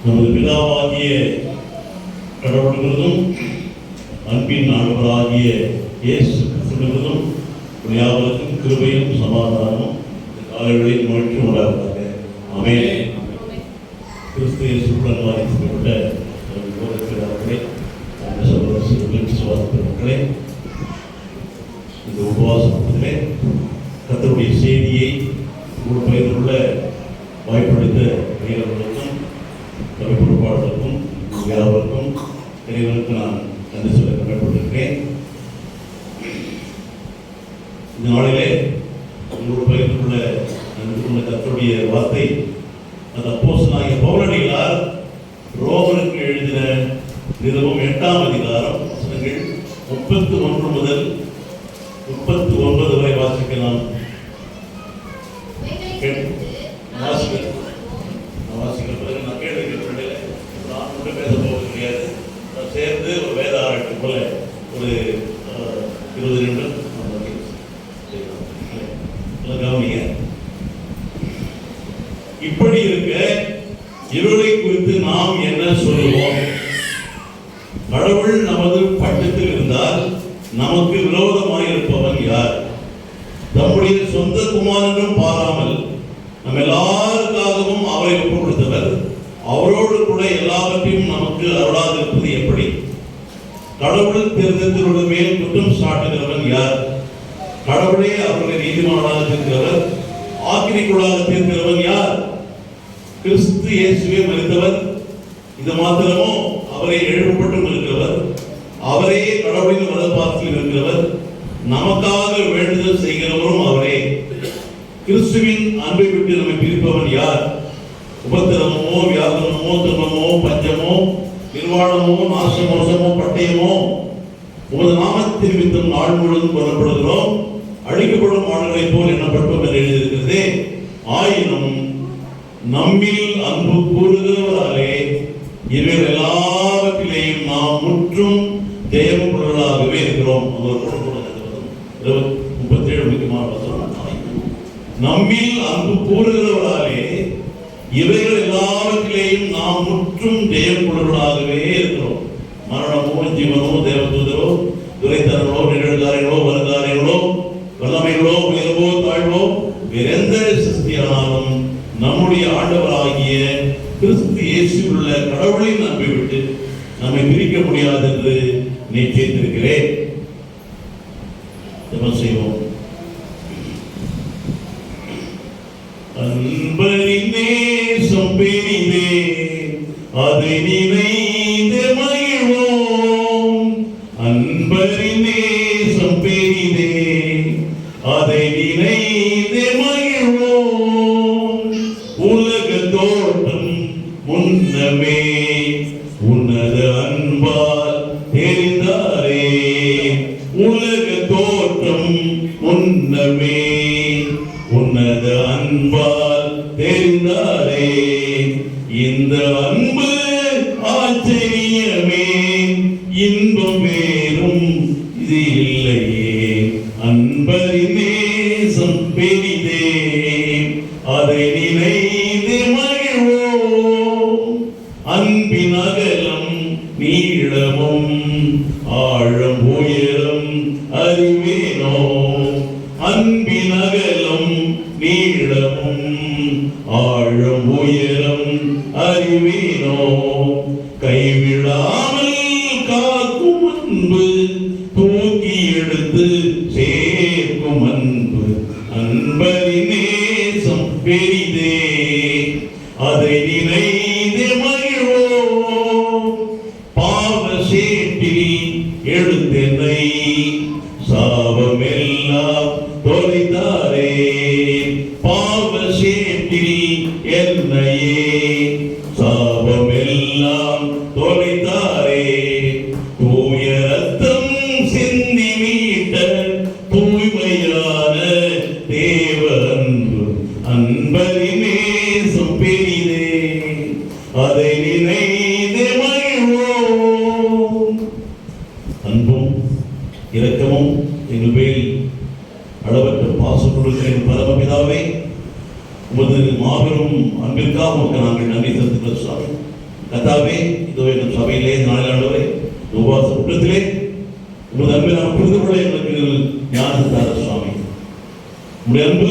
நமது பிதாவாகிய கடவுளுக்கும் அன்பின் ஆண்டவராகிய இயேசு கிறிஸ்துவிற்கும் யாவருக்கும் கிருபையும் சமாதானமும் காலைகளில் மகிழ்ச்சி உண்டாவதாக. ஆமென். கிறிஸ்து இயேசுவுடன் வாரிசுப்பட்ட போதகர்களே, சகோதர விசுவாச இந்த உபவாசத்திலே கர்த்தருடைய செய்தியை ஒரு பயிர்வுள்ள வாய்ப்பளித்த வீரர்களுக்கும் கவி பொறுப்பாளர்களுக்கும் யாவருக்கும் இறைவனுக்கு நான் நன்றி சொல்ல கடமைப்பட்டிருக்கிறேன். இந்த நாளிலே ஒரு பயிர்வுள்ள கர்த்தருடைய வார்த்தை அந்த அப்போஸ்தலனாகிய பவுலடிகளார் ரோமருக்கு எழுதின நிருபம் 8ஆம் அதிகாரம் வசனங்கள் 31 முதல் 39 வரை வாசிக்கலாம். நான் கேள்வி நான் மட்டும் பேச போக முடியாது. சேர்ந்து ஒரு வேத ஆராய்ச்சி போல ஒரு 20 நிமிடம் கவனிங்க. இப்படி இருக்க இருளை குறித்து நாம் என்ன சொல்லுவோம்? கடவுள் நமது பட்சத்தில் இருந்தால் நமக்கு விரோதமாய் இருப்பவன் யார்? தம்முடைய சொந்த குமாரனும் பாராமல் நம் எல்லாருக்காகவும் அவரை ஒப்புக் கொடுத்தவர் அவரோடு கூட எல்லாவற்றையும் நமக்கு அருளாதிருப்பது எப்படி? கடவுள் தேர்ந்தெடுத்தவருடைய மேல் குற்றம் சாட்டுகிறவன் யார்? கடவுளே அவர்களை நீதிமானாக தீர்க்கிறவர், ஆக்கினைக்குள்ளாக தீர்க்கிறவன் யார்? கிறிஸ்து இயேசுவே மரித்தவர். இது மாத்திரமோ, அவரை எழுப்பப்பட்டும் இருக்கிறவர், அவரே கடவுளின் வலதுபார்த்தில் இருக்கிறவர், நமக்காக வேண்டுதல் செய்கிறவரும் அவரே. கிறிஸ்துவின் அன்பை விட்டு நம்மை பிரிப்பவன் யார்? உபத்திரவமோ, வியாகுலமோ, துன்பமோ, பஞ்சமோ, நிர்வாணமோ, நாசமோசமோ, பட்டயமோ? உமது நாமத்தின் நிமித்தம் நாள் முழுவதும் கொல்லப்படுகிறோம், அழிக்கப்படும் ஆடுகளைப் போல் எண்ணப்பட்டோம் என்று எழுதியிருக்கிறதே. ஆயினும் நம்மில் அன்பு கூறுகிறவராலே இவர் எல்லாவற்றிலேயும் நாம் முற்றும் ஜெயம் கொள்ளலாகவே இருக்கிறோம். 37 முக்கியமான வசனம். நம்மில் அன்பு கூறுகிறவராலே இவைகள் எல்லாவற்றிலேயும் நாம் முற்றும் ஜெயம் கொள்ளலாகவே இருக்கிறோம். மரணமோ, ஜீவனோ, தேவதூதரோ, துரைத்தரங்களோ, நிகழ்காரியங்களோ, வருங்காரியங்களோ, வல்லமைகளோ, உயர்வோ, தாழ்வோ, வேறெந்த சிருஷ்டியானாலும் நம்முடைய ஆண்டவராகிய கிறிஸ்து இயேசுவில் உள்ள கடவுளின் அன்பை விட்டு நம்மை பிரிக்க முடியாது என்று நிச்சயித்திருக்கிறேன். ஜெபம் செய்வோம். அன்பரின் நேசம் பெரிதே, அதை நினைந்து மகிழ்வோம். அன்பரின் நேசம் பெரிதே, அதை நினைந்து மகிழ்வோம். உலக தோற்றம் முன்னமே உன்னத அன்பால் தெரிந்தாரே. உலக தோற்றம் முன்னமே உன்னத அன்பால் தெரிந்தாரே. இந்த அன்பு ஆச்சரியமே, இன்பம் வேறும் இது இல்லையே. அன்பரின் நேசம் பெரிதே, அதை நினைந்து மகிழ்வோம். அன்பின் அகலம் நீளமும் ஆழம் உயரம் அறிவேனோ. அன்பின் அகலம் நீளமும் ஆழம் உயரம் அறிவேனோ. கைவிடாமல் காக்கும் அன்பு, தூக்கி எடுத்து சேர்க்கும் அன்பு. அன்பரின் நேசம் பெரிதே, அதை நினைந்து மகிழ்வோம். பாவ சேற்றில் எழுத்தென்னை சாபமெல்லாம் தொலைத்தாரே. பாவ சேற்றில் என்னையே சாபமெல்லாம் தொலைத்தாரே. தூய ரத்தம் சிந்தி மீட்ட தூய்மையான தேவ அன்பு. அன்பரின் நேசம் பெரிதே, அதை நினைந்து மகிழ்வோம். அன்பும் இரக்கமும் எங்கள் மேல் அளவற்ற பாசம் கொடுக்கிற பரமபிதாவே, உமது மாபெரும் அன்பிற்காக உமக்கு நாங்கள் நன்றி செலுத்துகிறோம். சாமி, கர்த்தாவே, இதோ எங்கள் சபையிலே நாளில் ஆண்டவரே உபவாச கூட்டத்திலே உமது அன்பை நாம் புரிந்து கொள்ள எங்களுக்கு ஞானம் தார சுவாமி. உங்களுடைய அன்பு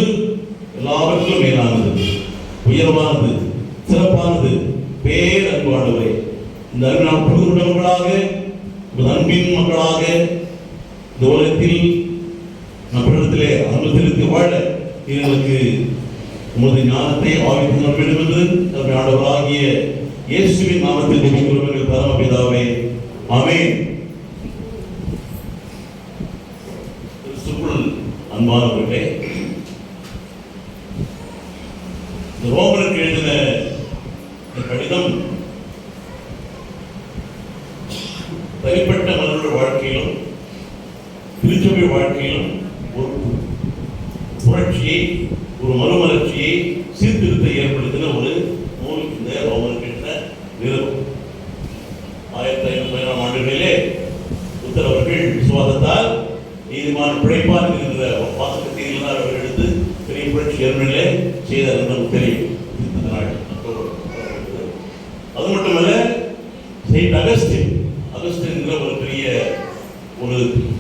எல்லாவற்றிலும் மேலானது, உயர்வானது, சிறப்பானது, பேரன்பு ஆண்டவரே. இந்த அன்பை நாம் புரிந்து கொண்டவர்களாக, உமது அன்பின் மக்களாக இந்த உலகத்தில் நம்மிடத்திலே அன்பு செலுத்தி வாழ எங்களுக்கு உமது ஞானத்தை ஆவித்து நட வேண்டும் என்று நம்முடைய ஆண்டவராகிய இயேசுவின் நாமத்தில் ஜெபிக்கிறோம் எங்கள் பரமபிதாவே. ஆமென். கிறிஸ்துவுக்குள் அன்பானவர்களே, இந்த ரோமருக்கு எழுதின கடிதம் தனிப்பட்ட மனிதனுடைய வாழ்க்கையிலும் திருச்சபை வாழ்க்கையிலும் ஒரு புரட்சியை, ஒரு மறுமலர்ச்சியை, சீர்திருத்தத்தை ஏற்படுத்தின ஒரு நூல் இந்த ரோமருக்கு நிறுவனம். 1500 ஆண்டுகளிலே புத்தர் அவர்கள் விசுவாசத்தால் நீதிமான் பிழைப்பார் என்கிற வாசகத்தில் அவர்கள் எடுத்து பெரிய புரட்சி ஏற்படலே செய்தார் என்று நமக்கு தெரியும். அது மட்டுமல்ல, செயின்ட் அகஸ்டின் என்கிற ஒரு பெரிய ஒரு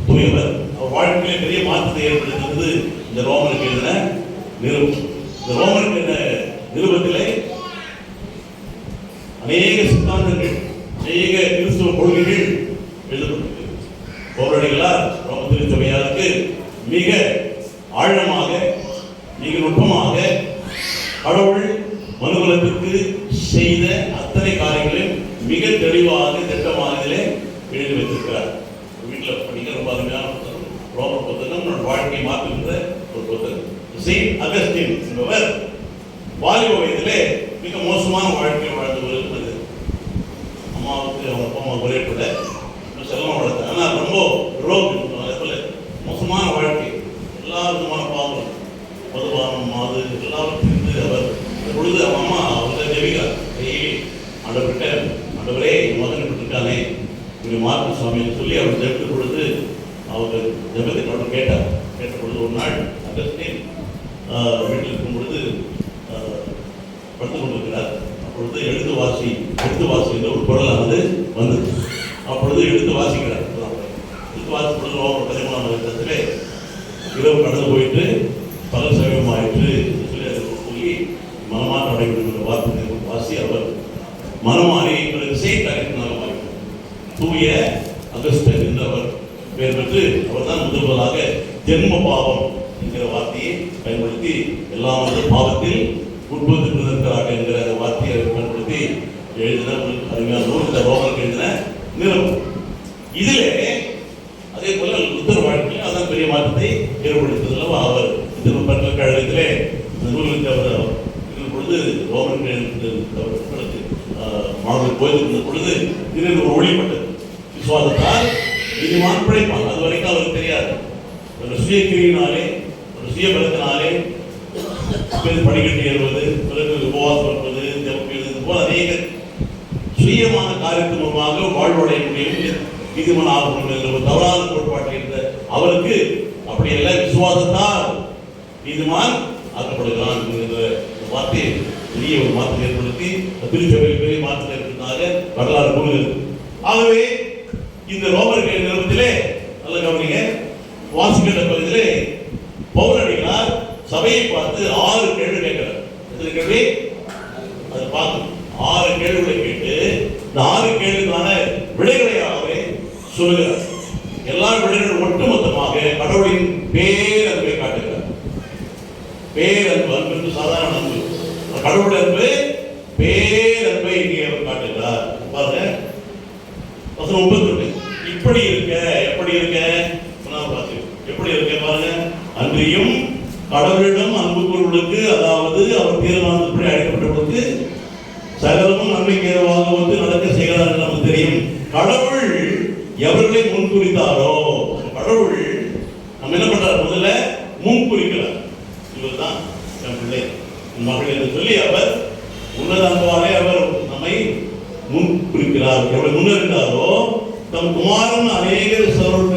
தூயவர், அவர் வாழ்க்கையிலே பெரிய மாற்றத்தை ஏற்படுத்தினது இந்த ரோமருக்கு எழுதின நிருபம். இந்த ரோமருக்கு என்ன நிருபத்திலே அநேக சித்தாந்தங்கள், அநேக கிறிஸ்துவ கொள்கைகள் எழுதப்பட்டிருக்கிறது. பவுலடிகளார் ரோம திருச்சபையாருக்கு மிக ஆழமாக, மிக நுட்பமாக கடவுள் மனுகுலத்திற்கு செய்த அத்தனை காரியங்களையும் மிக தெளிவாக, திட்டமாக இதிலே எழுதி வைத்திருக்கிறார். வீட்டில் படிக்க ரொம்ப அருமையான புத்தகம் ரோம புத்தகம், நம்முடைய வாழ்க்கையை மாற்றுகின்ற ஒரு புத்தகம். செயின்ட் அகஸ்டின் என்பவர் வாலிப வயதிலே மிக மோசமான வாழ்க்கையை வாழ்ந்தவர். அம்மாவுக்கு அவங்க அப்பா அம்மா ஒரே பிள்ளை, செல்லம் வளர்த்தாங்க. ஆனால் ரொம்ப மோசமான வாழ்க்கை, எல்லா விதமான பாவம், மதுபானம், மாது எல்லாவற்றிலிருந்து அவர் பொழுது அவன் அம்மா அவங்க ஜெபிக்கிறார். ஆண்டவர்கிட்ட, ஆண்டவரே என் மகன் இருக்கானே இப்படி மாற்று சுவாமின்னு சொல்லி அவர் ஜெபித்த பொழுது அவர் ஜெபத்தை கடவுள் கேட்ட பொழுது ஒரு நாள் அகஸ்டின் வீட்டில் இருக்கும் பொழுது படுத்துக் கொண்டிருக்கிறார். அப்பொழுது எடுத்து வாசி என்ற ஒரு குரலானது வந்தது. அப்பொழுது எடுத்து வாசிக்கிறார். எடுத்து வாசிக்கும் பொழுது 13ஆம் வருடத்திலே இரவு கடந்து போயிட்டு பகல் சமயமாயிற்று சொல்லி மனமாற்றம் அடைகிறது என்ற வார்த்தை வாசி அவர் மனமாறி எங்களுக்கு செயின்ட் அகஸ்டினாக மாறினார். தூய அகஸ்டின் என்று அவர் பெயர் பெற்று அவர் தான் முதல்வராக ஜென்ம பாவம் என்கிற வார்த்தையை பயன்படுத்தி எல்லாம் பாவத்தில் உட்படுத்திருக்கிறார்கள் என்கிற வார்த்தையை பயன்படுத்தி எழுதின அருமையான நூல் இந்த ரோமருக்கு எழுதின நிறுவனம். இதிலே அதே போல புத்தர் வாழ்க்கையில் அதான் பெரிய மாற்றத்தை ஏற்படுத்ததில் அவர் இந்த பல்கலைக்கழகத்திலே இந்த நூலுக்கு அவர் இருக்கும் பொழுது ரோமருக்கு மாணவர்கள் போயிருந்த பொழுது இதில் ஒரு ஒளிப்பட்டது. விசுவாசத்தால் நீதிமான் பிழைப்பாங்க. அது வரைக்கும் அவருக்கு தெரியாது. ஒரு சுய கிரியினாலே, ஒரு சுய பலத்தினாலே படிக்கட்டு ஏறுவது, பிறகு உபவாசம் இருப்பது, ஜெபம் போல அநேக சுயமான காரியத்தின் மூலமாக வாழ்வடைய முடியும், நீதிமன்றம் ஆக முடியும் என்ற ஒரு தவறான கோட்பாட்டில் இருந்த அவருக்கு அப்படியெல்லாம் விசுவாசத்தால் நீதிமான் ஆக்கப்படுகிறான் என்கிற வார்த்தையை பெரிய ஒரு மாற்றம் ஏற்படுத்தி திருச்சபையில் பெரிய மாற்றம் ஏற்படுத்தினாக வரலாறு கூறுகிறது. ஆகவே இந்த ரோமர் நிறுவனத்திலே நல்ல கவனிங்க, வாசிக்கின்ற பகுதியிலே பவுலடிகளார் சபையை பார்த்து 6 கேள்வி கேட்கிறார். எத்தனை கேள்வி? அது பார்த்து 6 கேள்விகளை கேட்டு இந்த 6 கேள்விக்கான விடைகளை அவரே சொல்லுகிறார். எல்லா விடைகளும் ஒட்டுமொத்தமாக கடவுளின் பேரன்பை காட்டுகிறார். பேரன்பு, அன்பு சாதாரண அன்பு, கடவுள் அன்பு, பேரன்பை இங்கே அவர் காட்டுகிறார். பாருங்க வசனம் 32. இப்படி இருக்க, எப்படி இருக்க, எப்படி இருக்க பாருங்க, அன்றியும் கடவுளிடம் அன்பு கூறுவதற்கு, அதாவது அவர் தீர்மானத்தின்படி அழைக்கப்பட்டவர்களுக்கு சகலமும் நன்மைக்கு ஏதுவாக வந்து நடக்க செய்கிறார் என்று நமக்கு தெரியும். கடவுள் எவர்களை முன்குறித்தாரோ, கடவுள் நம்ம என்ன பண்றார், முதல்ல முன்குறிக்கிறார். இவர்தான் என் பிள்ளை, என் மகள் என்று சொல்லி அவர் உன்னத அன்பாலே அவர் நம்மை முன்குறிக்கிறார். எவ்வளவு முன்னிருந்தாரோ தம் குமாரன் அநேக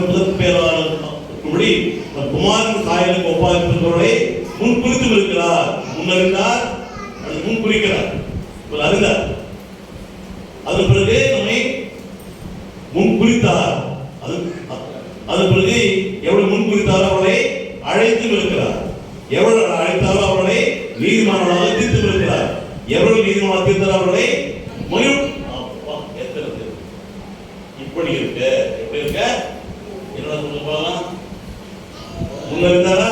முதற் பேராளி தம் குமாரன் சாயலுக்கு ஒப்பாயிருப்பவர்களை முன்குறித்து இருக்கிறார். முன்னறிந்தார், அது முன்குறிக்கிறார். அறிந்தார். அதன் பிறகு நம்மை முன்குறித்தார். அதன் பிறகு எவ்வளவு முன்குறித்தாரோ அவளை அழைத்து இருக்கிறார். எவ்வளவு அழைத்தாரோ அவளை நீதிமானாக தீர்த்து இருக்கிறார். எவ்வளவு நீதிமானாக தீர்த்தாரோ அவளை இப்படி இருக்க எப்படி இருக்க என்ன சொல்ல போகலாம்? முன்னிருந்தாரா,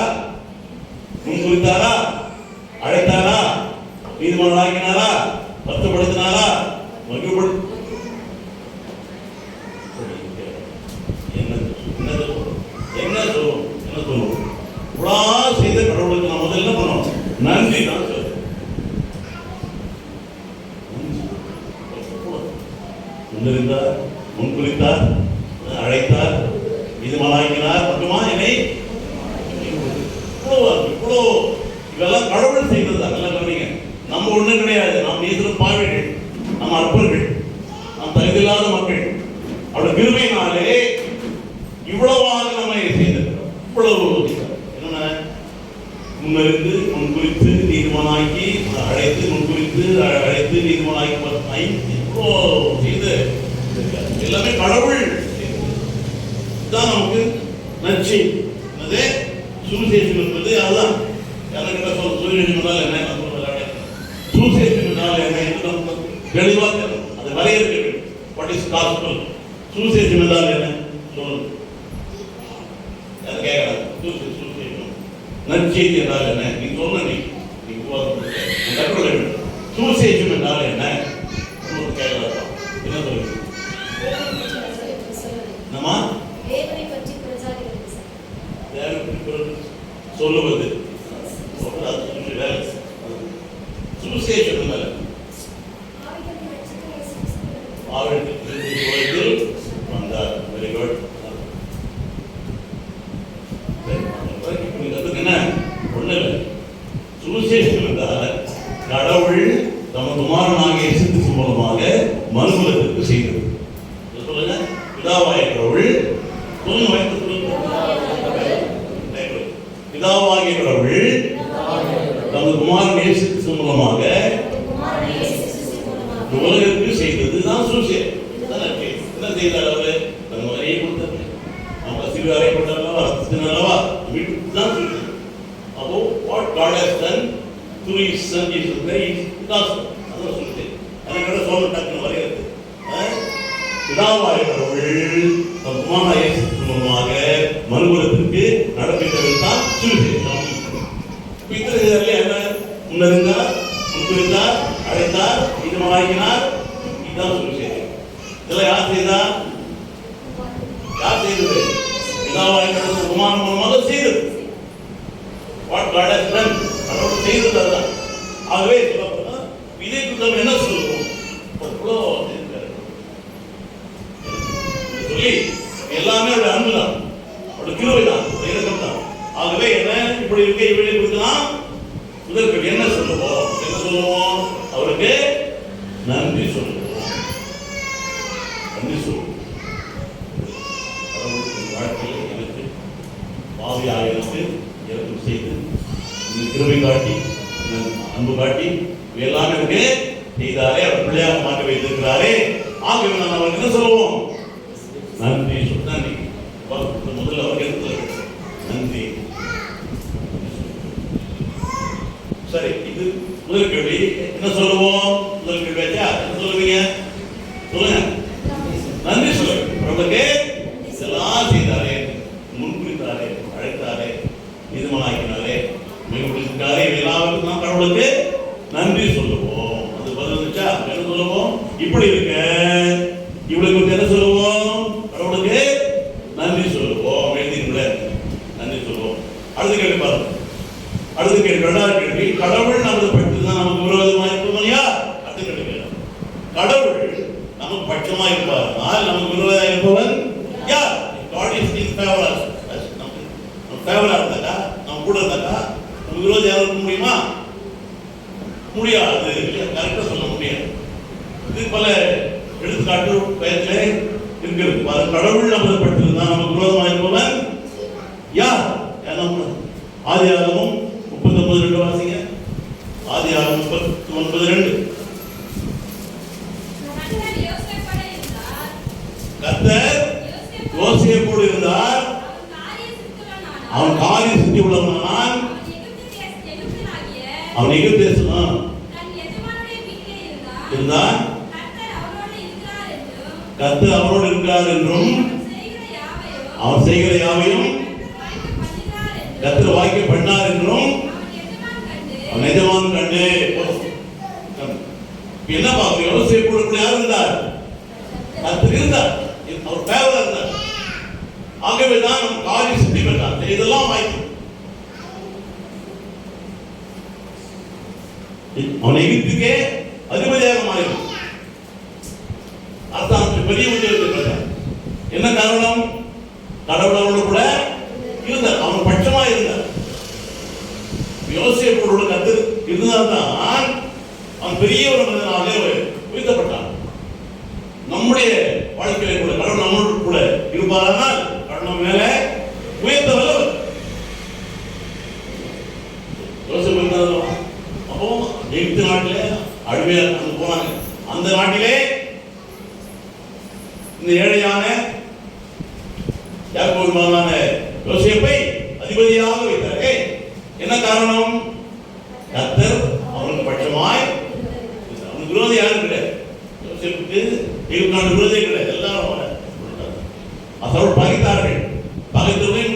முன்குறித்தாரா, அழைத்தாரா, நீதிமான் ஆக்கினாரா, வருத்தப்படுத்தினாரா, மகிழ்வுபடுத்த என்ன சொல்லுவோம்? இவ்வளோ செய்த கடவுளுக்கு நான் முதல்ல பண்ணோம் நன்றி தான் சொல்லுவோம். முன்னிருந்தார், முன்குறித்தார், அழைத்தார், நீதிமானாக்கினார், மட்டுமா என்னை இவ்வளோ இதெல்லாம் கடவுள் செய்தது. அதெல்லாம் கவனிங்க. நம்ம ஒண்ணும் கிடையாது. நாம் பேசுகிற பாவிகள், நம்ம அற்பர்கள், நாம் தகுதியில்லாத மக்கள். அவருடைய கிருபையினாலே இவ்வளவாக நம்மை செய்திருக்கிறோம். இவ்வளவு என்னென்ன முன்னிருந்து முன்குறித்து நீதிமானாக்கி அழைத்து, முன்குறித்து அழைத்து நீதிமானாக்கி இவ்வளோ செய்து எல்லாமே கடவுள் தான். நமக்கு நச்சு என்னது சுவிசேஷம் என்பது அதுதான். யாருக்கிட்ட சொல்ல சுவிசேஷம் என்றால் என்ன, சுவிசேஷம் என்றால் என்ன என்று நமக்கு தெளிவாக தெரியும். அதை வரையறுக்க வேண்டும். What is gospel? சுவிசேஷம் என்றால் என்ன சொல்லுங்க. கேட்கலாம். சுவிசேஷம் நற்செய்தி என்றால் என்ன நீ சொன்ன சுவிசேஷம் என்றால் என்ன கேட்கலாம். என்ன சொல்லுங்க? நம்ம சொல்லுவது சுவிசேஷம் வந்தார். Very good. என்ன ஒண்ணு இல்லை. சுவிசேஷம் என்றால் கடவுள் தமது குமாரனாகிய இயேசு கிறிஸ்து மூலமாக மனுக்குலத்திற்கு செய்தது. சொல்லுங்க. பிதாவாகிய கடவுள் பிதாவாகிய கடவுள் தமது குமாரன் இயேசு கிறிஸ்து மூலமாக உலகிற்கு செய்ததுதான் சுவிசேஷம். என்ன செய்தார்? அவரு தன் மகனையே கொடுத்தார். அவங்க சிறுவரை கொண்டாரவா ரத்தத்தினாலவா வீட்டுக்கு தான் சுவிசேஷம். அப்போ what God has done through his son Jesus Christ is gospel. அதான் சுவிசேஷம். அதுக்காக சொல்ல டக்குனு வரையறது. பிதாவாகிய கடவுள் தம் குமாரன் இயேசு கிறிஸ்து மூலமாக மனுக்குலத்திற்கு நடப்பித்தது தான் சுவிசேஷம். என்ன முன்னிருந்தார், முன்குறித்தார், அழைத்தார், நீதிமானாக்கினார். இதுதான் சுவிசேஷம். இதெல்லாம் யார் செய்தா? யார் செய்தது? பிதாவாகிய கடவுள் குமாரன் மூலமாக செய்தது. வாட் God has done, கடவுள் செய்தது அதுதான். ஆகவே சொல்லப்போனா இதை குறித்து என்ன சொல்லுவோம்? சொல்லி எல்லாமே அவருடைய அன்பு தான், அவருடைய கிருபை தான், இரக்கம் தான். ஆகவே என்ன இப்படி இருக்க இப்படி இருக்குதுன்னா முதற்கு என்ன சொல்லுவோம்? என்ன சொல்லுவோம்? அவருக்கு நன்றி சொல்லுவோம். நன்றி சொல்லுவோம். கடவுளுக்கு வாழ்க்கையில் எனக்கு பாவியாக இருந்து இறக்கம் செய்து கிருபை காட்டி அன்பு காட்டி எல்லாமே அவருக்கு செய்தாரே, அவர் பிள்ளையாக மாற்றி வைத்திருக்கிறாரே. ஆகவே நான் அவருக்கு என்ன சொல்லுவோம்? நன்றி நன்றி. முதல்ல அவர் எடுத்து நன்றி. சரி, இது முதல் கேள்வி. என்ன சொல்லுவோம்? முதல் கேள்வி ஆச்சா? என்ன சொல்லுவீங்க? சொல்லுங்க. நன்றி சொல்லுங்க. அவர்களுக்கு எல்லாம் செய்தாரே, முன்குறித்தாரே, அழைத்தாரே, நீதிமானாக்கினாரே, மிகப்படுத்தினாரே, எல்லாருக்கும் நாம் கடவுளுக்கு நன்றி சொல்லுவோம். அது பதில் வந்துச்சா? என்ன சொல்லுவோம்? இப்படி இருக்க இவளுக்கு என்ன சொல்லுவோம்? கடவுளுக்கு நன்றி சொல்லுவோம். எழுதிங்கள நன்றி சொல்லுவோம். அடுத்த கேள்வி பாருங்க. அடுத்த கேள்வி, ரெண்டாவது கேள்வி. கடவுள் நமது பட்சம்தான் நமக்கு விரோதமா இருக்கும் இல்லையா? அடுத்த கேள்வி, கடவுள் நமக்கு பட்சமா இருப்பார், நமக்கு விரோதமாக இருப்பவன் யார்? God is in favor of us. நம்ம ஃபேவரா இருந்தாக்கா, நம்ம கூட இருந்தாக்கா நமக்கு விரோதம் யாரும் இருக்க முடியுமா? முடியாது. கரெக்டா சொல்ல முடியாது. இது பல எடுத்துக்காட்டு பயத்திலே இருக்கிறது. கடவுள் நமது பட்சம்தான் நமக்கு விரோதமாக இருப்பவன் யார்? ஆதியாகமம் 39:2 வாசிங்க. ஆதியாகமம் 39:2. கர்த்தர் யோசேப்போடு இருந்தார். அவன் காரிய சித்தி உள்ளவனானால் அவன் எகிப்து தேசம் இருந்தான். கர்த்தர் அவனோடு இருக்கிறார் என்றும் அவன் செய்கிற யாவையும் கர்த்தர் வாய்க்க பண்ணார் என்றும் அவன் எஜமான் கண்டு. என்ன பார்க்க யோசேப்போடு யார் இருந்தார்? கர்த்தர் இருந்தார். அவர் பேவலா இருந்தார். ஆகவேதான் நம் காரியம் சித்தி பெற்றார். இதெல்லாம் வாய்ப்பு. அவனை எகிப்துக்கே அதிபதியாக மாறினான். அரசாங்கத்தில் பெரிய உத்தியோகத்தை பெற்றார். என்ன காரணம்? கடவுள் அவனோடு கூட இருந்தார். அவன் பட்சமா இருந்தார். யோசேப்போடு கர்த்தர் இருந்தால்தான் அவன் பெரிய ஒரு மனிதனாக உயர்த்தப்பட்டான். நம்முடைய வாழ்க்கையில கூட கடவுள் நம்மோடு கூட இருப்பாரானால் கடவுள் மேல உயர்த்த வல்லவர். யோசேப்பு அப்போ எகிப்து நாட்டிலே அடிமையா போனாங்க. அந்த நாட்டிலே இந்த ஏழையான யாக்கோபு மகனான யோசேப்பை அதிபதியாக வைத்தாரே. என்ன காரணம்? கர்த்தர் அவனுக்கு பட்சமாய். அவனுக்கு விரோதி யாரும் கிடையாது. யோசேப்புக்கு எகிப்து நாட்டு விரோதியே கிடையாது. எல்லாரும் அவர்கள் பகைத்தார்கள். பகைத்தவர்கள்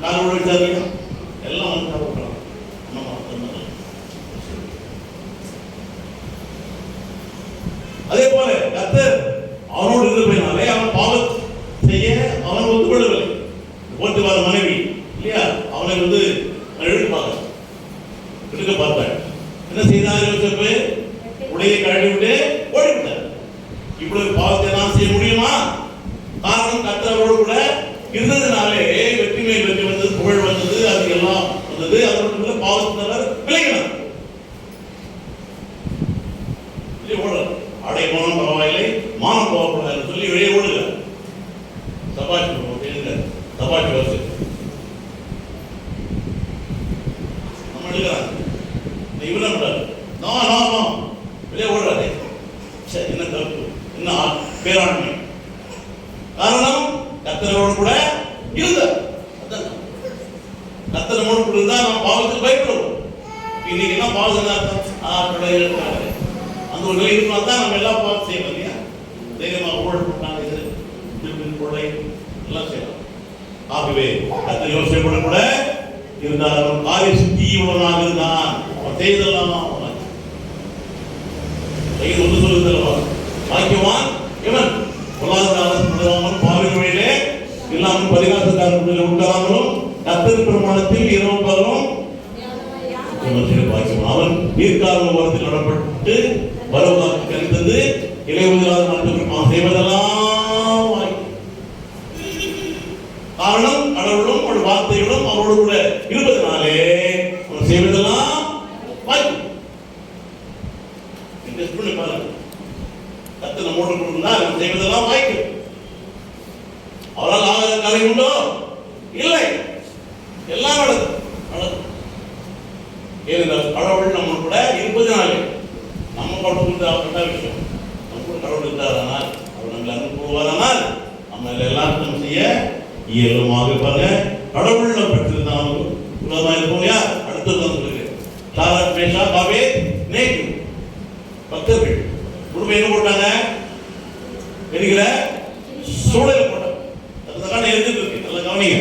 காலம் உழைத்தார்கள். எல்லாம் வந்து அதே போல கர்த்தர் அவனோடு இருந்தபடினாலே அவன் பாவம் செய்ய அவன் ஒத்துக்கொள்ளவில்லை. போட்டு வர மனைவி இல்லையா, அவனை வந்து எடுக்க பார்த்தாள். என்ன செய்தார் யோசேப்பு? உடையை கழட்டி விட்டு ஓடிவிட்டார். இப்படி பாவத்தை நான் செய்ய முடியுமா? காரணம் கர்த்தர் அவரோடு கூட இருந்ததுனாலே வெற்றி மேல் வெற்றி வந்தது, புகழ் வந்தது, அது எல்லாம் வந்தது. அதோட பாவத்தினர் விலகினார். ஓடுறார். ஆடை போனாலும் பரவாயில்லை, மானம் போகக்கூடாது சொல்லி வெளியே ஓடுங்க. சபாட்சி சபாட்சி வசதி நம்ம எடுக்கிறாங்க. இவரும் வெளியே ஓடுறாரு. என்ன தப்பு, என்ன பேராண்மை? காரணம் கர்த்தரோடு கூட இருந்தார். கர்த்தரோடு கூட இருந்தா நம்ம பாவத்துக்கு பயப்படுவோம். இன்னைக்கு என்ன பாவம் அந்த ஒரு நிலை இருந்தால் தான் நம்ம எல்லாம் பாவம் செய்யணும் இல்லையா? தைரியமாக ஊழல் போட்டாங்க, கொள்ளை எல்லாம் செய்யலாம். ஆகவே கர்த்தர் யோசேப்போடு கூட இருந்தார். அவன் காரிய சித்தியுள்ளவனாக இருந்தான். அவன் செய்தெல்லாம் ஒன்று சொல்லுதல்லவா, பாக்கியவான் இவன் பொருளாதார பாவின் வழியிலே இல்லாமல் பரிகாசக்காரர்களில் உண்டானாலும் கர்த்தர் பிரமாணத்தில் இரவும் பகலும் பாக்கியவான். அவன் நீர்க்கால ஓரத்தில் நடப்பட்டு வருவதாக கருத்தது இளைவதிலாத நாட்டுக்கு செய்வதெல்லாம் காரணம் கடவுளும் ஒரு வார்த்தைகளும் அவரோடு கூட இருப்பதனாலே அவன் செய்வதெல்லாம் வாய்ப்பு. கர்த்தர் நம்மோடு இருந்தால் அவன் செய்வதெல்லாம் வாய்ப்பு. அவரால் ஆகாத காரியம் உண்டோ? இல்லை, எல்லாம் நடக்கும். ஏனென்றால் கடவுள் நம்ம கூட இருப்பதனாலே நம்ம கடவுள் விஷயம். நம்ம கூட கடவுள் இருந்தாரானால் அவர் நம்மளை அனுப்புவாரானால் நம்ம எல்லாருக்கும் நம்ம செய்ய இயலுமாக இருப்பாங்க. கடவுள் நம்ம பெற்றிருந்தாலும் உலகமாக இருப்போம். யார் அடுத்தது சொல்லுங்க, சாரத் மேஷா காவே நேக்கு பக்தர்கள் குடும்பம் என்ன போட்டாங்க? எரிகிற சூழலை போட்டாங்க. அதுதான் எரிஞ்சிட்டு இருக்கு. நல்லா கவனிங்க.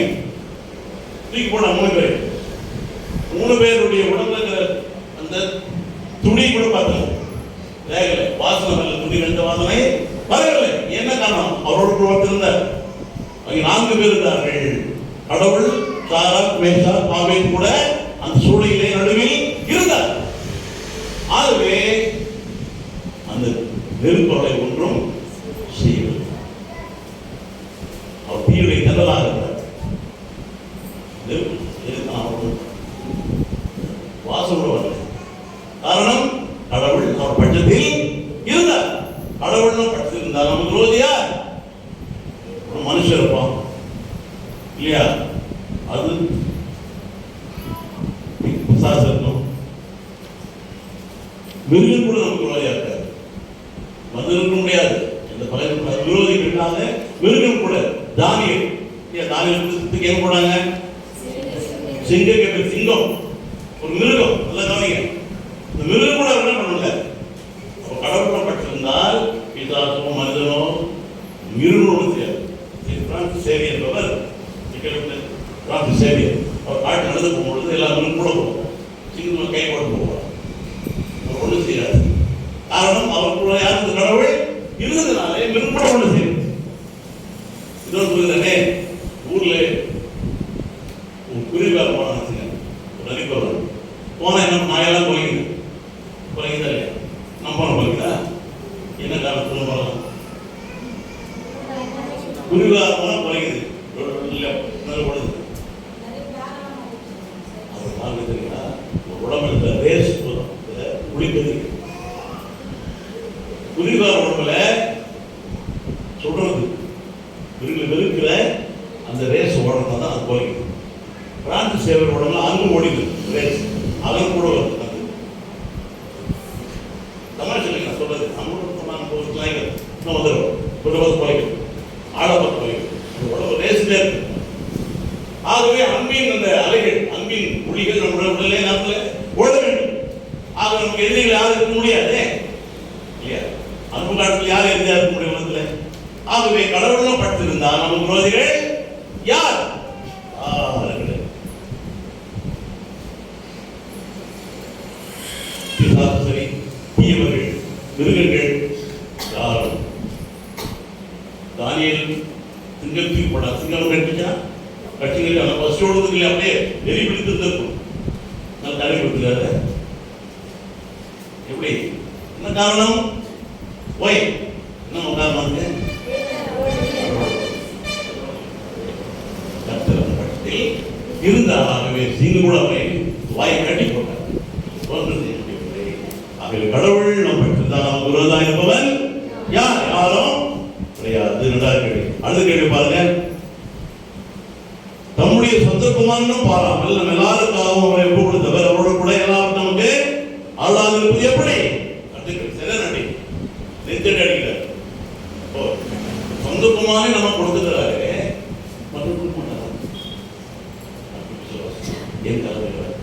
தூக்கி போன 3 பேருடைய உடம்புல இருக்கிற அந்த துணி கூட பார்த்தோம் வேகலை. வாசனை வரல, துணி வெந்த வாசனை வரவில்லை. என்ன காரணம்? அவரோடு குடும்பத்திருந்த 4 பேர் இருந்தார்கள். கடவுள் சாரத் மேஷா காவே கூட அந்த சூழலிலே நடுவில் இருந்தார். ஆகவே அந்த நெருப்பொருளை ஒன்றும் செய்யவில்லை. அவர் தீயுடைய கதலாக இருந்தார். வாசோடு வரல. காரணம் கடவுள் அவர் பட்சத்தில் இருந்தார். கடவுள் பட்சத்தில் இருந்தார். நமக்கு விரோதியா ஒரு மனுஷன் இருப்பான் இல்லையா? அது பிசாசம் மிருகம் கூட நமக்கு விரோதியா இருக்காது. வந்து இருக்க முடியாது. இந்த பல விரோதிகள் காட்டினாங்க. மிருகம் கூட தானியம் எங்க போனாங்க? சிங்கம். சிங்கம் ஒரு மிருகம். நல்ல கவனிங்க, இந்த மிருகம் கூட என்ன பண்ணல. கடவுள் பட்டிருந்தால் பிசாசும் மனிதனோ மிருகம் தெரியாது. பிரான்சிஸ் சேவியர் என்பவர் பிரான்சிஸ் சேவியர் அவர் காட்டு நடந்து போகும்பொழுது எல்லாரும் கூட போவார். சிங்கம் கை போட்டு போவார். அவர் ஒன்றும் செய்யாது. காரணம் அவருக்குள்ள யாருக்கு கடவுள் இருந்ததுனாலே மிருகம் கூட ஒன்று செய்யும். இன்னொன்று சொல்லுதானே, ஊர்ல குருவியார் போனாங்க, நதி போறாங்க. போனா என்ன நாயெல்லாம் குறைக்குதா இல்லையா? நம்ம குறைக்குதா? என்ன காரணத்துல போகலாம்? குருவியார் போனா குறைக்குது இல்லை ஓடுது. அது பார்க்க தெரியுங்களா? உடம்புல ரேஸ் குளிப்பது குருவியார் உடம்புல சொல்றது வெறுக்கிற அந்த ரேஸ் ஓடணும் தான் அது குறைக்குது. பிரான்சிஸ் சேவியர் உடம்புல அங்கு ஓடிது ரேஸ், அவன் கூட வருது. தமிழ் சொல்லுங்க சொல்றது நம்ம வந்துடும் சொல்லுவது குறைக்கும், ஆடப்பட்டு குறைக்கும், உடம்பு ரேஸ்ல இருக்கு. ஆகவே அன்பின் அந்த அலைகள், அன்பின் மொழிகள் நம்முடைய உடலே நேரத்தில் ஓட வேண்டும். ஆக நமக்கு எதிரிகள் யாரும் இருக்க முடியாது இல்லையா? அன்பு காலத்தில் யார் எதிரியா இருக்க முடியும் உலகத்துல? ஆகவே கடவுளும் பட்டிருந்தால் நமக்கு விரோதிகள் யார்? சரி, தீயவர்கள், மிருகங்கள் யாரும். தானியேல் சிங்கத்துக்கு போடா, சிங்கம் கட்டிச்சா கட்சிகள் அந்த பஸ் ஓடுறதுக்கு அப்படியே எரி பிடித்து இருக்கும். நான் தடை கொடுத்துக்காரு. எப்படி? என்ன காரணம்? ஒய் என்ன காரணம்? இருந்தாகவே சிங்கம் கூட அவரை வாயை கட்டி போட்டார். கடவுள் நம்ம பெற்றிருந்தால் விரோதம் இருப்பவன் யார்? யாரும் கிடையாது. அடுத்த கேள்வி பாருங்க. தம்முடைய சொந்த குமாரனும் பாராமல் நம்ம எல்லாருக்காகவும் அவரை ஒப்பு கொடுத்தவர் அவரோட கூட எல்லாரும் நமக்கு அருளாது இருப்பது எப்படி? சிலனடி நெஞ்சடி அடிக்கிறார். சொந்த குமாரனை நம்ம கொடுத்துக்கிறாரு, மற்றொரு கொடுக்க மாட்டாங்க. ஏன் கவலைப்படுகிறார்?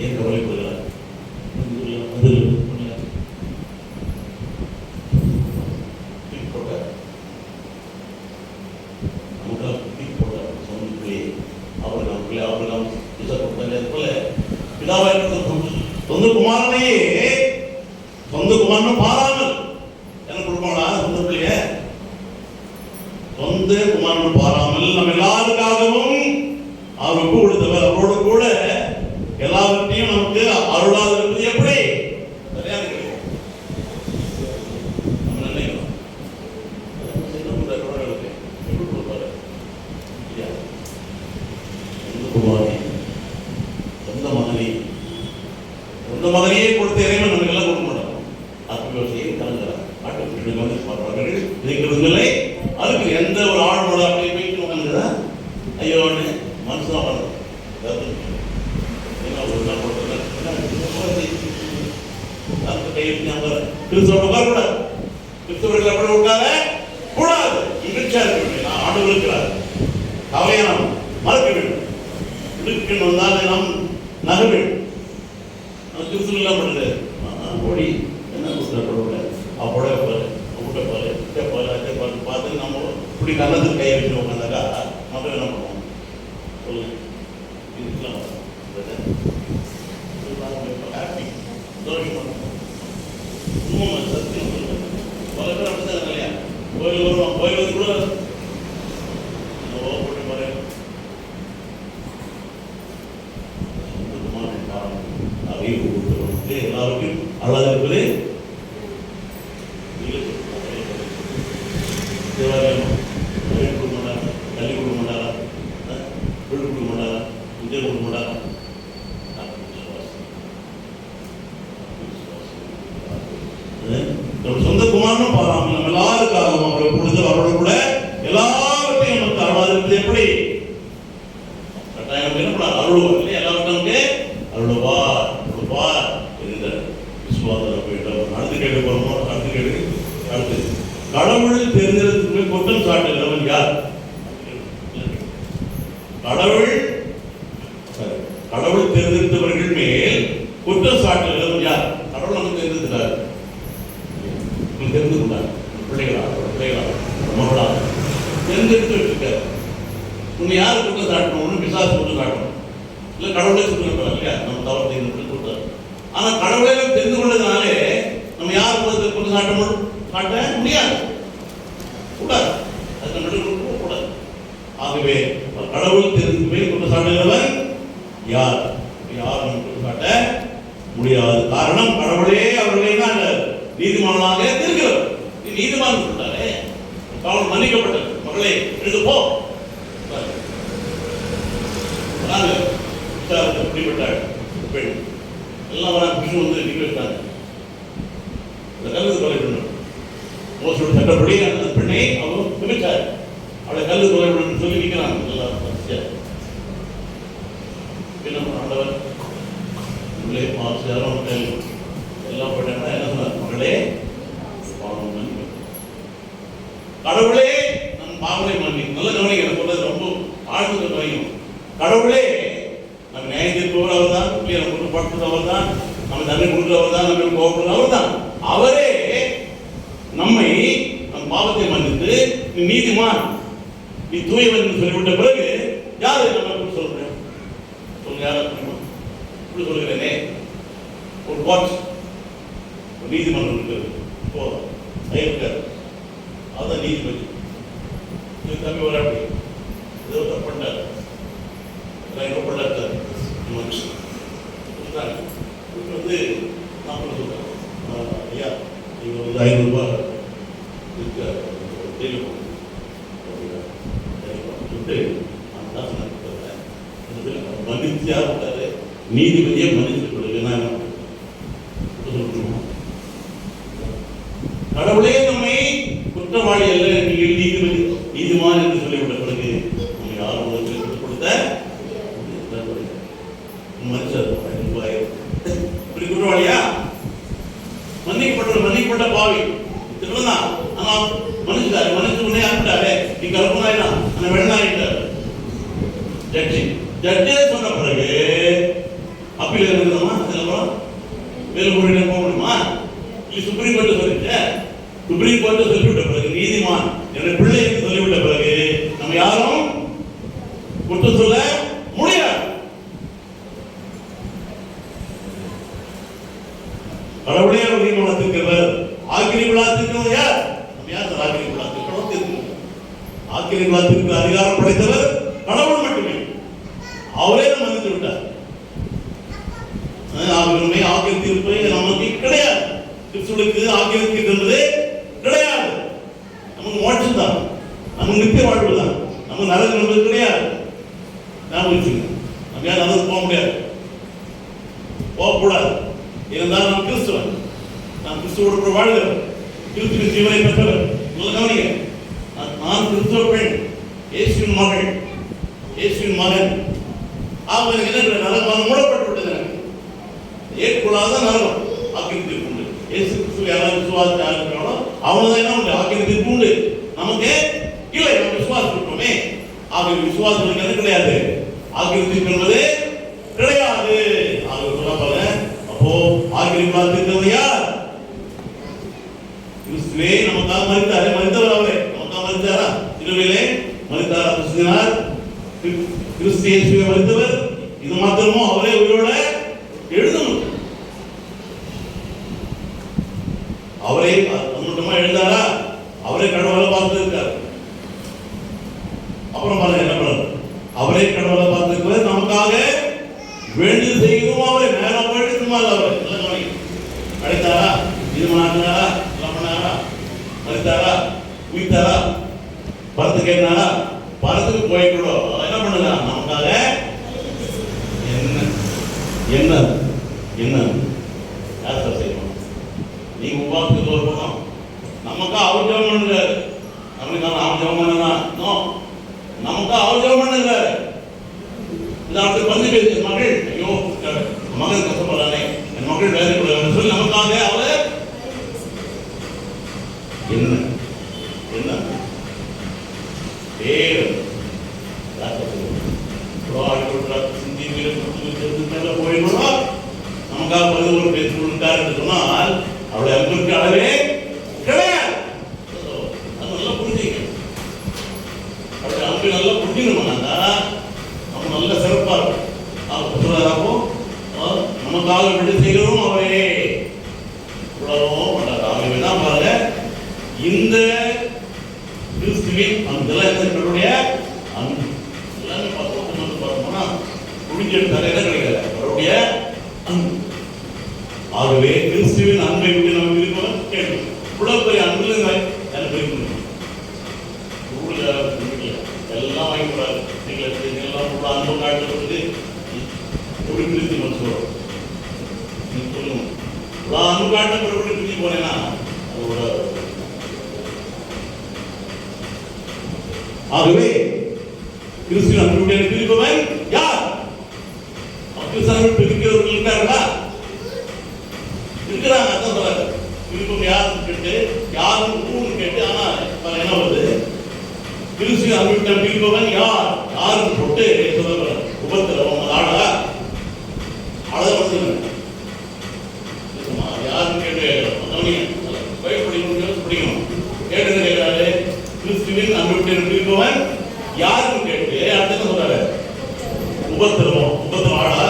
ஏன் கவலைப்படுகிறார்? சொந்த குமாரனையே சொந்த குமாரனும் பாராமல் என்ன கொடுப்பாங்களா? சொந்த பிள்ளைய சொந்த குமாரனும் பாராமல் நம்ம எல்லாருக்காகவும் அவர் ஒப்பு கொடுத்தவர் அவரோடு கூட எல்லாவற்றையும் நமக்கு அருளாது இருப்பது எப்படி? சொந்த மகனையே கொடுத்த இறைவன் நமக்கு எல்லாம் கொடுக்க மாட்டோம். ஆத்மீகத்தையே கலந்துறார். ஆட்டுக்குட்டி வந்து பார்ப்பார்கள் இருக்கிறதுங்களே அதுக்கு எந்த ஒரு ஆழ்மோட அப்படி போயிட்டு உட்காந்துதா ஐயோன்னு மனசுதான் பண்ணுறோம். கிறிஸ்தவர்கள் உட்காரக்கூடாது. கிறிஸ்தவர்கள் எப்படி உட்கார கூடாது. இங்கிலீஷா இருக்க ஆண்டு இருக்கிறார். கவலையை நாம் மறக்க வேண்டும். இடுக்கின் வந்தால் நாம் நக வேண்டும். கிறிஸ்துவெல்லாம் பண்ணுறது ஓடி என்ன கொடுத்துருக்க அப்போட பார்த்து நம்ம இப்படி கண்ணத்துக்கு கையை வச்சு உட்காந்தாக்கா மக்கள் என்ன பண்ணுவோம் சொல்லுங்க. ஹாப்பி சத்தியம் பல பேர் அப்படிதான் இல்லையா? கோயில் வருவோம், கோயில் வந்து கூட போட்டு பாரு எல்லாருக்கும் அழகா இருப்பது கல்வி கொடுக்க மாட்டாரா? வீடு கொடுக்க மாட்டாரா? விஜய் கொடுக்க மாட்டாரா? சொந்த குமாரனும் பாராமல் நம்ம எல்லாருக்காகவும் அவரை கொடுத்து அவரோட கூட எல்லாவற்றையும் நமக்கு அருளாது இருப்பது எப்படி? கட்டாயம் என்ன பண்ணார்? அருள்வார் இல்லையா? எல்லாவற்றையும் அருள்வார் அருள்வார் என்ற விசுவாசம் வேண்டும். அடுத்து கேட்டு போறோம். அடுத்து கடவுள் கடவுள் தெரிந்ததுக்கு குற்றம் சாட்டுகிறவன் யார்? கடவுள் தேர்ந்தெடுத்தவர்கள் மேல் குற்றம் சாட்டுகிறவன் யார்? கடவுள் நமக்கு தேர்ந்தெடுக்கிறார், தெரிந்து கொண்டார். பிள்ளைகளா மகளா தேர்ந்தெடுத்து வச்சிருக்காரு. உன்னை யார் குற்றம் சாட்டணும்? பிசாசு குற்றம் சாட்டணும், இல்லை கடவுளே குற்றம் இல்லையா? நம்ம தவறு செய்யணும் கொடுத்தாரு. ஆனால் கடவுளே தெரிந்து கொண்டதுனாலே நம்ம யார் குற்றம் காட்ட முடியாது, கூடாது, அது நம்ம கூடாது. ஆகவே கடவுள் தெரிந்து போய் குற்றம் சாட்டுகிறவன் யார்? யாரும் குற்றம் சாட்ட முடியாது. காரணம் கடவுளே அவர்களை தான் நீதிமானாக இருக்கிறவர். நீதிமான் சொல்றாரு, அவன் மன்னிக்கப்பட்டது. மகளே எழுது போ. அப்படிப்பட்டாள் பெண் எல்லாம் வர பிஷு வந்து நிக்க வச்சாங்க. கல்லு கொலை பண்ணணும் மோசோட சட்டப்படி அந்த பெண்ணை அவன் விமச்சார். அவளை கல்லு கொலை பண்ணணும்னு சொல்லி நிற்கிறான். என்ன ஆண்டவர் உள்ளே மாசியாரும் எல்லாம் போயிட்டாங்கன்னா என்ன சொன்னார்? மகளே கடவுளே நம் பாவனை மன்னி. நல்ல கவனிக்க, எனக்கு சொல்றது ரொம்ப ஆழ்ந்த கவனிக்கும். கடவுளே நம்ம நியாயம் தீர்ப்பவர் அவர் தான், நம்ம குற்றப்படுத்துவது அவர் தான், நம்ம தண்டனை கொடுக்கிறவர் தான், நம்ம கோபப்படுறது அவர் தான். அவரே நம்மை நம் பாவத்தை மன்னித்து நீ நீதிமான், நீ தூயவன் என்று சொல்லிவிட்ட பிறகு யாரு நம்ம சொல்றேன்? சொல்லுங்க, யாரா இப்படி சொல்லுகிறேனே. ஒரு வாட்ச் நீதிமன்றம் இருக்கிறது போதும், இருக்காரு, அதுதான் நீதிபதி. தம்பி வர அப்படி ஏதோ தப்பு பண்ணார், பண்ணார் வந்து நான் பண்ண சொல்றேன், ஐயா நீங்கள் வந்து 500 ரூபாய் சொல்லிட்டு மன்னிச்சியா விட்டாரு. நீதிபதியை மன்னிச்சு கொடுங்க. கடவுளே நம்மை குற்றவாளி அல்ல, நீங்கள் நீதிபதி நீதிமான் என்று சொல்லிவிட்ட பிறகு நம்ம யாரும் கொடுத்த இப்படி குற்றவாளியா? மன்னிக்கப்பட்ட பாவி திருவண்ணா, ஆனா மன்னிச்சுட்டாரு. மன்னிச்சு உடனே ஆகிட்டாரு, நீ கல்பனாயினா அந்த வெண்ணாயிட்டாரு. ஜட்ஜே சொன்ன பிறகு அப்பீல் இருக்கணுமா? அதுக்கப்புறம் மேல்முறையீடு போக முடியுமா? இல்லை சுப்ரீம் கோர்ட்டு சொல்லிட்டு, சுப்ரீம் கோர்ட்டு சொல்லிவிட்ட பிறகு நீதிமான் என்னுடைய பிள்ளை என்று சொல்லிவிட்ட பிறகு நம்ம யாரும் குற்றம் சொல்ல முடியாது. கடவுளே அவர் வளர்த்திருக்கிறவர். ஆக்கிரி விழாத்திருக்கிறவர் யார்? நம்ம யார்? ஆக்கிரி விழாத்திருக்கிறோம். ஆக்கிரி விழாத்திற்கு அதிகாரம் படைத்தவர் கடவுள் மட்டுமே. அவரே நம்ம மன்னித்து விட்டார். ஆக்கிர தீர்ப்பு நமக்கு கிடையாது. கிறிஸ்துவுக்கு ஆக்கிர தீர்ப்பு என்பது கிடையாது. நமக்கு மோட்சம் தான், நமக்கு நித்திய வாழ்வு தான், நமக்கு நரகம் என்பது கிடையாது. நம்ம யாரும் நரகம் போக முடியாது, போகக்கூடாது. இருந்தால் நாம் கிறிஸ்துவன், நாம் கிறிஸ்துவோடு வாழ்கிறவர், கிறிஸ்துவின் ஜீவனை பெற்றவர். கவனிங்க, நான் கிறிஸ்துவ பெண், இயேசுவின் மகள், இயேசுவின் மகன். அவங்க என்ன நரகம் மூடப்பட்டு விட்டது. ஏற்கொள்ளாத நரகம் ஆக்கிரமிப்பு உண்டு. இயேசு கிறிஸ்துவ யாராவது விசுவாசத்தை ஆரம்பிக்கிறாங்களோ அவனுதான் என்ன உண்டு? ஆக்கிரமிப்பு உண்டு. நமக்கு இல்லை, நம்ம விசுவாசம் இருக்கோமே. ஆகிய விசுவாசம் என்ன கிடையாது, ஆக்கிரமிப்பு என்பது கிடையாது. ஆகிய சொல்ல பாருங்க. அப்போ ஆக்கிரமிப்பு யார்? கிறிஸ்துவே நமக்காக மரித்தாரே. மரித்தவர் அவரே. நமக்காக மரித்தாரா? சிலுவையிலே மரித்தாரா? கிறிஸ்துவினார் கிறிஸ்து இயேசுவை மரித்தவர். இது மாத்திரமோ அவரே உயிரோட எழுதணும். அவரே மட்டுமா எழுந்தாரா? அவரே கடவுளை பார்த்து இருக்காரு. அப்புறம் பாருங்க என்ன பண்ணாரு? அவரே கடவுளை பார்த்து இருக்கிறார். நமக்காக வேண்டியது செய்யணும். அவரே மேல போயிட்டு அவரை அழைத்தாரா? இது பண்ணாரா? எல்லாம் பண்ணாரா? மறித்தாரா? உயிர்த்தாரா? பரத்து கேட்டாரா? பரத்துக்கு போயிட்டு என்ன பண்ணுங்க? நமக்காக என்ன என்ன யார் செய்யணும்? நீங்க உபாசத்துக்கு ஒரு பக்கம், நமக்கா அவர் ஜெபம் பண்ணுறாரு. நமக்கு அவன் ஜெபம் பண்ணலாம், நமக்கா அவர் ஜெபம் பண்ணுறாரு. அடுத்து வந்து பேசு மகள், ஐயோ மகள் கஷ்டப்படுறானே, என் மகள் வேலை சொல்லி நமக்காக அவர் என்ன இருந்தாங்க. தேவன் சிந்தி போயிடணும்னா நமக்காக பதினோரு பேசிட்டார் என்று சொன்னால் அவருடைய அன்பிற்கு அளவே கிடையாது. அது நல்லா புரிஞ்சுக்க. அவருடைய அன்பு நல்லா புரிஞ்சுக்கணும்னா நம்ம நல்ல சிறப்பா இருக்கும். நமக்காக விடு செய்கிறோம் அவரே உலகம் பண்ணார். ஆகவேதான் பாருங்க, இந்த கிறிஸ்துவின் நம்மளுடைய அன்பு எல்லாமே பார்த்தோம்னா குடிஞ்செடுத்தாலே தான் கிடைக்கல அவருடைய அன்பு. ஆகவே கிறிஸ்துவின் அன்பை விட்டு நம்ம விரும்புவோம் கேட்கணும். இவ்வளவு பெரிய அன்புல எனக்கு விரும்பணும் எல்லாம் வாங்கிக்கூடாது. நீங்கள் எல்லாம் அன்பு காட்டுறது ஒரு கிறிஸ்து மனுஷன் சொல்லணும். அன்பு காட்ட பிறகு பிரிஞ்சு போனேன்னா அதோட. ஆகவே கிறிஸ்துவின் அன்புடைய பிரிப்பவன் யார்? கிறிஸ்துவின் பிரிக்கிறவர்கள் இருக்காங்களா? இருக்கிறாங்க. அதான் சொல்றாரு, பிரிப்பவன் யாருன்னு கேட்டு யாரும் ஊன்னு கேட்டு. ஆனா என்ன வருது? கிறிஸ்துவின் அன்புடைய பிரிப்பவன் யார்? யாருன்னு போட்டு சொல்ல உபத்திரவம் ஆடா அழகு யாருன்னு கேட்டு படிக்கணும். கேட்டது கேட்கிறாரு, கிறிஸ்துவின் அன்புடைய பிரிப்பவன் யாருன்னு கேட்டு அடுத்த சொல்றாரு உபத்திரவம். உபத்திரம் ஆடா?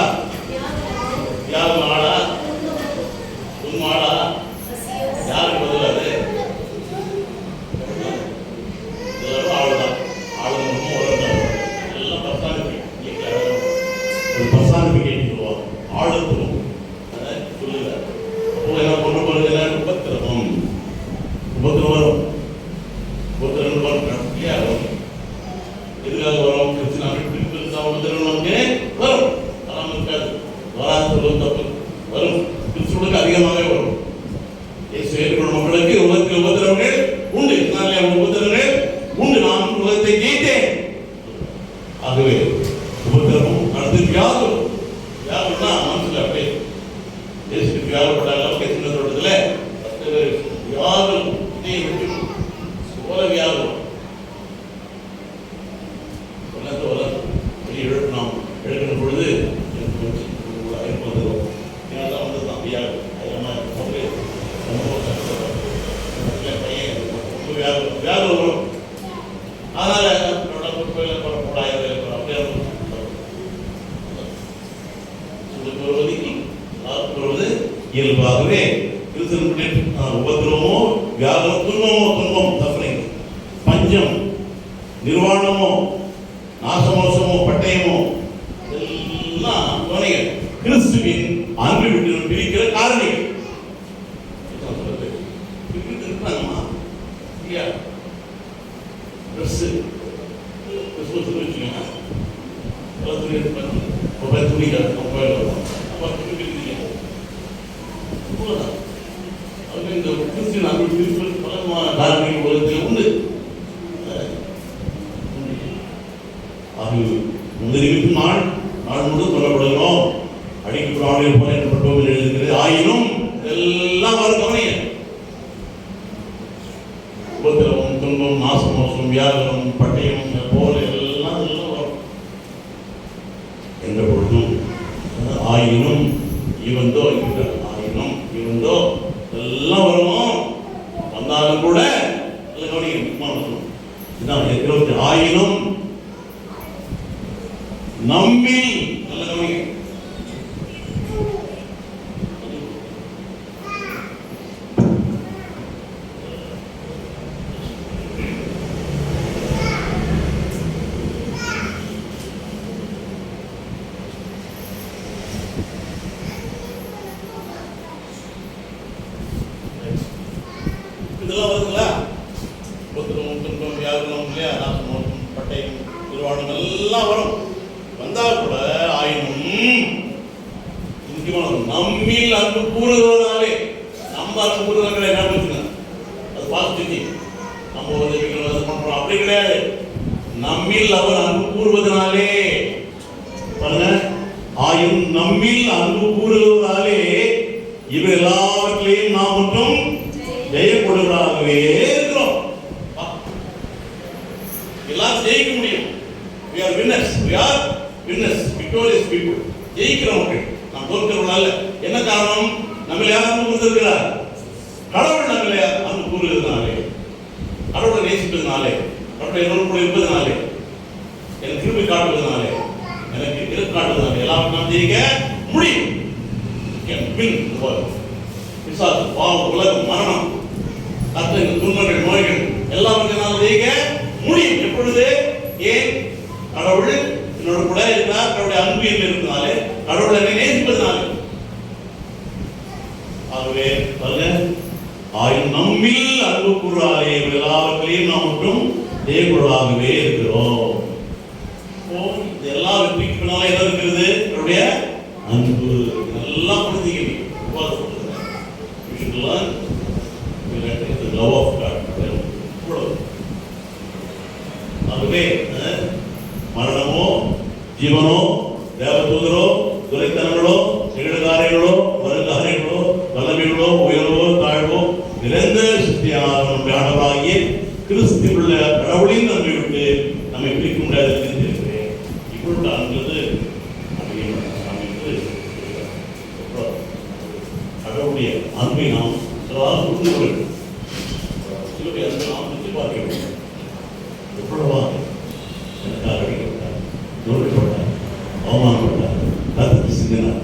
யாரும் ஆடா? உண்மை ஆடா? யாருக்கு பதிலாது? எல்லாரும் ஆளுதான். ஆளுநரும் உலகம் எல்லாம் பர்சானிபிகேட் சொல்லுவாங்க. ஆளுத்துவம் சொல்லுங்க. அப்போ என்ன கொண்டு போறது? உபத்திரவம். உபத்திரம் வரும். உபத்திரம் வரும். எதுக்காக வரும்? உபத்திரம் நமக்கு வரும். வராமல் இருக்காது. வராது சொல்வது தப்பு. வரும். கிறிஸ்துவுக்கு அதிகமாகவே வரும். இயேசு ஏற்றுக்கொண்ட மக்களுக்கு உலகத்தில் உபத்திரவங்கள் உண்டு. உபத்திரவங்கள் உண்டு. நான் உலகத்தை ஜெயித்தேன். ஆகவே உபத்திரமும் அடுத்து வியாபம். வியாபம்னா மனசுல அப்படியே தேசத்துக்கு வியாபப்பட்டாலும் சின்ன தோட்டத்துல வியாபம் போல வியாபம் வெளியே நாம் எழுக்கிற பொழுது வந்துதான் வியாபம் வரும். அதனால இயல்பாகவே உபத்திரமோ வியாபம், துன்பமோ, துன்பம், சஃபரிங், பஞ்சம், நிர்வாணமோ, நாசமோசமோ, பட்டயமோ எல்லாம் கிறிஸ்துவின் அன்பு விட்டு பிரிக்கிற காரணிகள். நாள் முழுவதும் கொல்லப்படுகிறோம், அடிக்கப்படும் போல எழுதுகிறது. ஆயினும் எல்லாம் வருத்தவனே உபத்திரவம், துன்பம், நாசமோசம், வியாகரம், பட்டயம் போல எல்லாம் வரும் என்ற பொழுதும் ஆயினும் இவந்தோ ஆயினும் இவந்தோ எல்லாம் வருவோம். வந்தாலும் கூட ஆயினும் நம்பி இதெல்லாம் வருதுங்களா? துன்பம், வியாகுலம், இல்லையா, நாசமோசம், பட்டயம், நிர்வாணம் எல்லாம் வரும். வந்தா கூட ஆயினும் முக்கியமான நம்மில் அன்பு கூறுவதனாலே, நம்ம அன்பு கூறுவதனால என்ன பண்ணுங்க? அது பாசிட்டிவ். நம்ம உதவிகள் பண்றோம் அப்படி கிடையாது. நம்மில் அவர் அன்பு கூறுவதனாலே பாருங்க, ஆயினும் நம்மில் அன்பு கூறுவதனாலே இவர் எல்லாவற்றிலையும் நாம் மட்டும் ஜெயப்படுவதாகவே இருக்கிறோம். எல்லாரும் ஜெயிக்க முடியும். we are winners, victorious people. ஜெயிக்கிறவங்க நாம் தோற்கிறவங்க அல்ல. என்ன காரணம்? நம்மள யார் அன்பு கூர்ந்திருக்கிறார்? கடவுள் நம்மள அன்பு கூறுகிறதுனாலே, கடவுளை நேசிப்பதனாலே, கடவுளை என்னோடு இருப்பதனாலே, எனக்கு திரும்பி காட்டுவதனாலே, எனக்கு இருக்கு காட்டுவதனாலே எல்லாம் நாம் ஜெயிக்க முடியும். பிசாசு, பாவம், உலகம், மரணம், கஷ்டங்கள், துன்பங்கள், நோய்கள் எல்லாவற்றையும் ஜெயிக்க முடியும். எப்பொழுது? ஏன்? கடவுள் என்னோட கூட இருக்கிறார், கடவுளுடைய அன்பு என்ன இருக்கிறதுனாலே, கடவுளை நேசிப்பதனாலே. ஆகவே ஆயும் நம்மில் அன்பு கூறாலே எல்லாவற்றையும் நாம் மட்டும் தேவர்களாகவே இருக்கிறோம். இது எல்லா வெற்றிக்கு பின்னால என்ன இருக்கிறது? அவருடைய அன்பு. எல்லாம் புரிஞ்சுக்கணும். love of God. ஆகவே மரணமோ ஜீவனோ தேவதூதரோ துரைத்தனங்களோ நிகழ்காரியங்களோ வருங்காரியங்களோ வல்லமைகளோ உயர்வோ தாழ்வோ நிரந்தர சக்தியாக நம்முடைய ஆண்டவராகிய கிறிஸ்துவுள்ள கடவுளின் நன்மை விட்டு நம்மை பிரிக்க முடியாது தெரிந்திருக்கிறேன். இப்பொழுது அங்கிறது கடவுளுடைய அன்பை நாம் புரிந்து கொள்ள வேண்டும். சிலருடைய அன்பை நாம் புரிந்து பார்க்க வேண்டும். எவ்வளவா எனக்காக அடிக்கப்பட்டார், நோக்கப்பட்டார், அவமானப்பட்டார், ரத்தத்தை சிந்தினார்,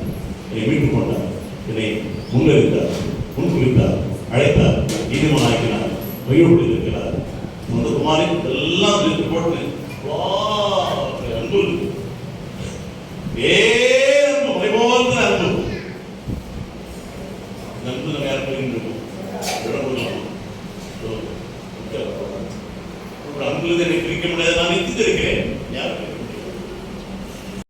என்னை மீட்டுக் கொண்டார், என்னை முன்னிறுத்தார், முன்குறித்தார், அழைத்தார், நீதிமானாக்கினார், வயோடு இருக்கிறார், சொந்த குமாரி எல்லாம் இருக்கு போட்டு அன்பு அன்பு மலைபோன்ற அன்பு. நன்பு நம்ம யார் போயிருக்கோம் அன்புல என்னை பிரிக்க முடியாது.